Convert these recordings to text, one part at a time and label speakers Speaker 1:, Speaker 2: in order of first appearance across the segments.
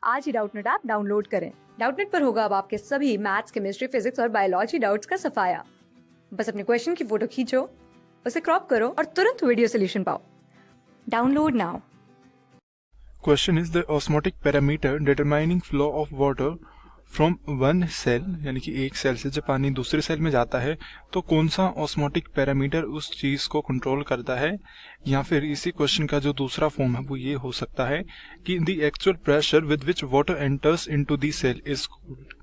Speaker 1: आज ही Doubtnut app download करें। Doubtnut पर होगा अब आपके सभी मैथ्स, केमिस्ट्री, फिजिक्स और बायोलॉजी डाउट्स का सफाया। बस अपने क्वेश्चन की फोटो खींचो, उसे क्रॉप करो और तुरंत वीडियो सोल्यूशन पाओ। Download now.
Speaker 2: Question is the osmotic parameter determining flow of water from one cell, यानी कि एक सेल से जब पानी दूसरे सेल में जाता है तो कौन सा ऑस्मोटिक पैरामीटर उस चीज को कंट्रोल करता है। या फिर इसी क्वेश्चन का जो दूसरा फॉर्म है वो ये हो सकता है कि the actual pressure with which water enters into the cell is cooled.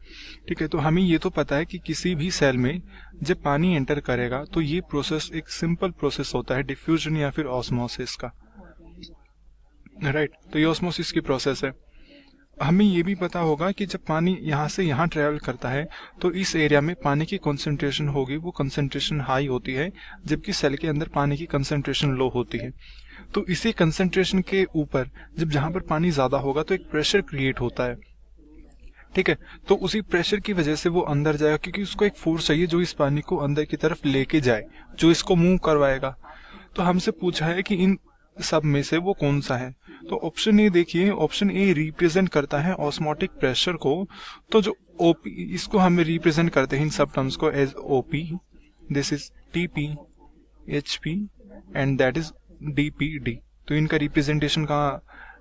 Speaker 2: ठीक है, तो हमें ये तो पता है कि किसी भी सेल में जब पानी एंटर करेगा तो ये प्रोसेस एक सिंपल प्रोसेस होता है, डिफ्यूजन या फिर ऑस्मोसिस का। राइट, तो ये ऑस्मोसिस की प्रोसेस है। हमें ये भी पता होगा कि जब पानी यहाँ से यहाँ ट्रेवल करता है तो इस एरिया में पानी की कंसंट्रेशन होगी, वो कंसंट्रेशन हाई होती है, जबकि सेल के अंदर पानी की कंसंट्रेशन लो होती है। तो इसी कंसंट्रेशन के ऊपर जब जहां पर पानी ज्यादा होगा तो एक प्रेशर क्रिएट होता है। ठीक है, तो उसी प्रेशर की वजह से वो अंदर जाएगा, क्योंकि उसको एक फोर्स चाहिए जो इस पानी को अंदर की तरफ लेके जाए, जो इसको मूव करवाएगा। तो हमसे पूछा है कि इन सब में से वो कौन सा है। तो ऑप्शन ए देखिए, ऑप्शन ए रिप्रेजेंट करता है ऑस्मोटिक प्रेशर को। तो जो ओपी, इसको हम रिप्रेजेंट करते हैं इन सब टर्म्स को as OP, this is TP, HP and that is DPD. तो इनका रिप्रेजेंटेशन का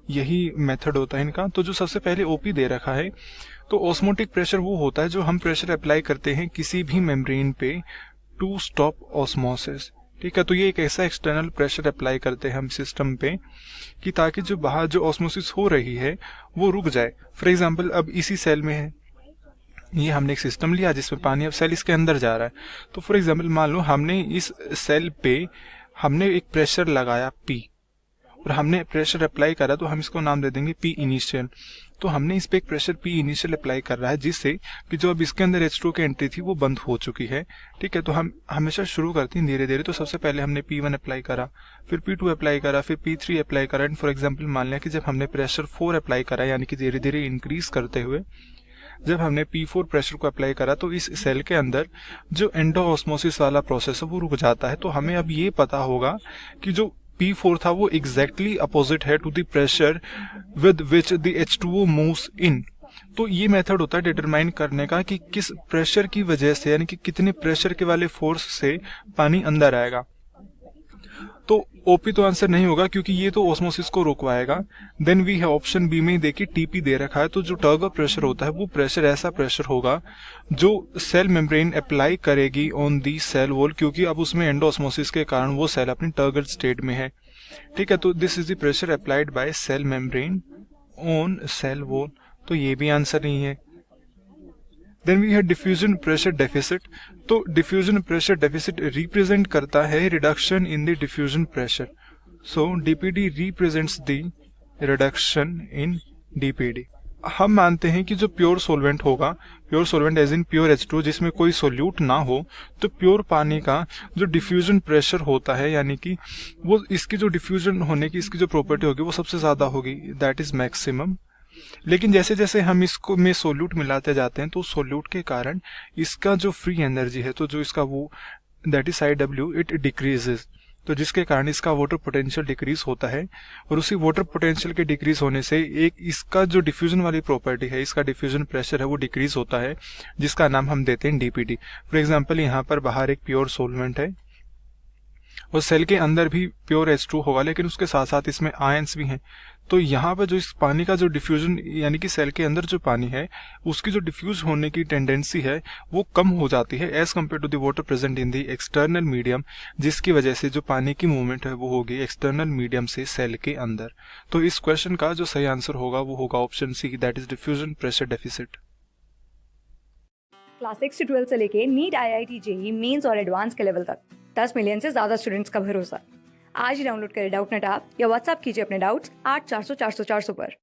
Speaker 2: यही मेथड होता है इनका। तो जो सबसे पहले ओपी दे रखा है, तो ऑस्मोटिक प्रेशर वो होता है जो हम प्रेशर अप्लाई करते हैं किसी भी मेम्ब्रेन पे टू स्टॉप ऑस्मोसिस। ठीक है, तो ये एक ऐसा एक्सटर्नल प्रेशर अप्लाई करते हैं हम सिस्टम पे कि ताकि जो बाहर जो ऑस्मोसिस हो रही है वो रुक जाए। फॉर एग्जांपल अब इसी सेल में है, ये हमने एक सिस्टम लिया जिसमें पानी अब सेल इसके अंदर जा रहा है। तो फॉर एग्जांपल मान लो हमने इस सेल पे हमने एक प्रेशर लगाया P और हमने प्रेशर अप्लाई करा, तो हम इसको नाम दे देंगे P इनिशियल। तो हमने इस पे एक प्रेशर P इनिशियल अप्लाई कर रहा है जिससे कि जो अब इसके अंदर H2 की एंट्री थी वो बंद हो चुकी है। ठीक है, तो हम हमेशा शुरू करते हैं धीरे धीरे। तो सबसे पहले हमने P1 अप्लाई करा, फिर P2 अप्लाई करा, फिर P3 अप्लाई करा। एंड फॉर एग्जाम्पल मान लिया कि जब हमने प्रेशर 4 अप्लाई करा, यानी कि धीरे धीरे इंक्रीज करते हुए जब हमने P4 प्रेशर को अप्लाई करा, तो इस सेल के अंदर जो एंडो ऑस्मोसिस वाला प्रोसेस है वो रुक जाता है। तो हमें अब ये पता होगा कि जो P4 था वो एग्जैक्टली अपोजिट है to the pressure with which the H2O moves in. तो ये मेथड होता है डिटरमाइन करने का कि किस प्रेशर की वजह से, यानी कि कितने प्रेशर के वाले फोर्स से पानी अंदर आएगा। तो ओपी तो आंसर नहीं होगा क्योंकि ये तो ऑस्मोसिस को रोकवाएगा। देन वी है ऑप्शन बी में देखिए टीपी दे रखा है। तो जो टर्गर प्रेशर होता है वो प्रेशर ऐसा प्रेशर होगा जो सेल मेम्ब्रेन अप्लाई करेगी ऑन दी सेल वॉल, क्योंकि अब उसमें एंडोऑस्मोसिस के कारण वो सेल अपनी टर्गर स्टेट में है। ठीक है, तो this is the pressure applied by cell membrane on cell wall. तो ये भी आंसर नहीं है। देन वी है डिफ्यूजन प्रेशर डेफिसिट। तो डिफ्यूजन प्रेशर डेफिसिट रिप्रेजेंट करता है reduction in the diffusion pressure. So DPD represents the reduction in DPD. हम मानते हैं कि जो प्योर सोलवेंट होगा, pure solvent as in pure H2 जिसमें कोई सोल्यूट ना हो, तो प्योर पानी का जो डिफ्यूजन प्रेशर होता है, यानी कि वो इसकी जो डिफ्यूजन होने की इसकी जो प्रॉपर्टी होगी वो सबसे ज्यादा होगी, दैट इज मैक्सिमम। लेकिन जैसे जैसे हम इसको में सोल्यूट मिलाते जाते हैं तो सोल्यूट के कारण इसका जो फ्री एनर्जी है, तो जो इसका वो that is IW, it decreases. तो जिसके कारण इसका वाटर पोटेंशियल डिक्रीज होता है, और उसी वाटर पोटेंशियल के डिक्रीज होने से एक इसका जो डिफ्यूजन वाली प्रॉपर्टी है, इसका डिफ्यूजन प्रेशर है वो डिक्रीज होता है, जिसका नाम हम देते हैं डीपीडी। फॉर एग्जांपल यहाँ पर बाहर एक प्योर सोलवेंट है और सेल के अंदर भी प्योर H2 होगा, लेकिन उसके साथ साथ इसमें आयंस भी हैं। तो यहाँ पर जो इस पानी का जो डिफ्यूजन, यानी कि सेल के अंदर जो पानी है उसकी जो डिफ्यूज होने की टेंडेंसी है वो कम हो जाती है as compare to the water present in the external medium, जिसकी वजह से जो पानी की मूवमेंट है वो होगी एक्सटर्नल मीडियम से सेल के अंदर। तो इस क्वेश्चन का जो सही आंसर होगा वो होगा option C, that is diffusion pressure deficit.
Speaker 1: Class 6 से 12 से लेके नीट, IIT, JEE मेंस और एडवांस के लेवल तक 10 मिलियन से ज्यादा स्टूडेंट्स का भरोसा। आज ही डाउनलोड करें डाउटनेट ऐप या व्हाट्सएप कीजिए अपने डाउट्स 8400 400 400 पर।